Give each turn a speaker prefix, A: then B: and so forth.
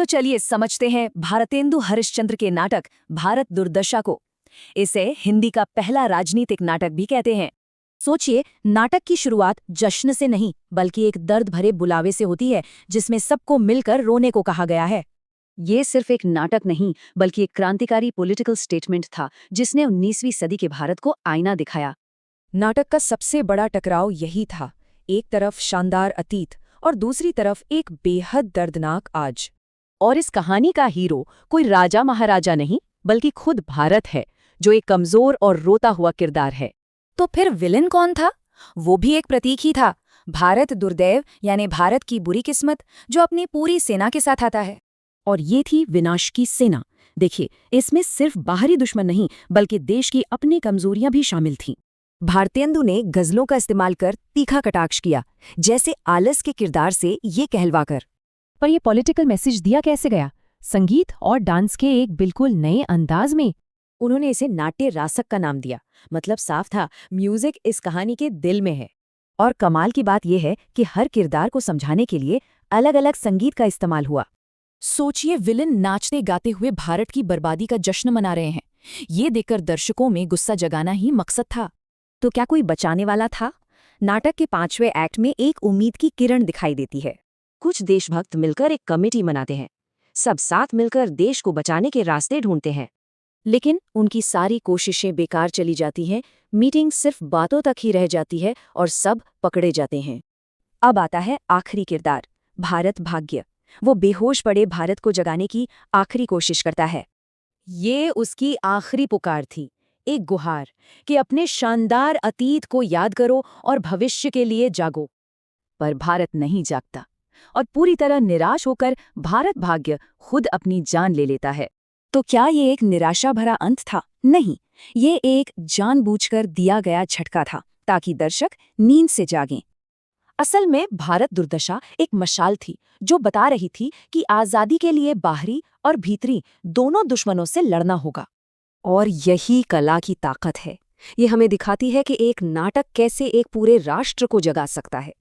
A: तो चलिए समझते हैं भारतेंदु हरिश्चंद्र के नाटक भारत दुर्दशा को। इसे हिंदी का पहला राजनीतिक नाटक भी कहते हैं।
B: सोचिए, नाटक की शुरुआत जश्न से नहीं बल्कि एक दर्द भरे बुलावे से होती है, जिसमें सबको मिलकर रोने को कहा गया है।
A: ये सिर्फ एक नाटक नहीं बल्कि एक क्रांतिकारी पॉलिटिकल स्टेटमेंट था जिसने 19वीं सदी के भारत को आईना दिखाया।
B: नाटक का सबसे बड़ा टकराव यही था, एक तरफ शानदार अतीत और दूसरी तरफ एक बेहद दर्दनाक आज।
A: और इस कहानी का हीरो कोई राजा महाराजा नहीं बल्कि खुद भारत है, जो एक कमजोर और रोता हुआ किरदार है।
B: तो फिर विलेन कौन था? वो भी एक प्रतीक ही था, भारत दुर्दैव यानी भारत की बुरी किस्मत, जो अपनी पूरी सेना के साथ आता है।
A: और ये थी विनाश की सेना। देखिए, इसमें सिर्फ बाहरी दुश्मन नहीं बल्कि देश की अपनी कमजोरियां भी शामिल थीं। भारतेंदु ने गजलों का इस्तेमाल कर तीखा कटाक्ष किया, जैसे आलस के किरदार से ये कहलवाकर।
B: पर यह पॉलिटिकल मैसेज दिया कैसे गया? संगीत और डांस के एक बिल्कुल नए अंदाज में।
A: उन्होंने इसे नाट्य रासक का नाम दिया, मतलब साफ था म्यूजिक इस कहानी के दिल में है। और कमाल की बात यह है कि हर किरदार को समझाने के लिए अलग अलग संगीत का इस्तेमाल हुआ।
B: सोचिए, विलेन नाचते गाते हुए भारत की बर्बादी का जश्न मना रहे हैं। ये देखकर दर्शकों में गुस्सा जगाना ही मकसद था।
A: तो क्या कोई बचाने वाला था? नाटक के 5वें एक्ट में एक उम्मीद की किरण दिखाई देती है। कुछ देशभक्त मिलकर एक कमेटी बनाते हैं, सब साथ मिलकर देश को बचाने के रास्ते ढूंढते हैं। लेकिन उनकी सारी कोशिशें बेकार चली जाती हैं, मीटिंग सिर्फ बातों तक ही रह जाती है और सब पकड़े जाते हैं। अब आता है आखिरी किरदार, भारत भाग्य। वो बेहोश पड़े भारत को जगाने की आखिरी कोशिश करता है। ये उसकी आखिरी पुकार थी, एक गुहार कि अपने शानदार अतीत को याद करो और भविष्य के लिए जागो। पर भारत नहीं जागता और पूरी तरह निराश होकर भारत भाग्य खुद अपनी जान ले लेता है। तो क्या ये एक निराशा भरा अंत था? नहीं, ये एक जानबूझकर दिया गया झटका था ताकि दर्शक नींद से जागें। असल में भारत दुर्दशा एक मशाल थी जो बता रही थी कि आज़ादी के लिए बाहरी और भीतरी दोनों दुश्मनों से लड़ना होगा। और यही कला की ताकत है। ये हमें दिखाती है कि एक नाटक कैसे एक पूरे राष्ट्र को जगा सकता है।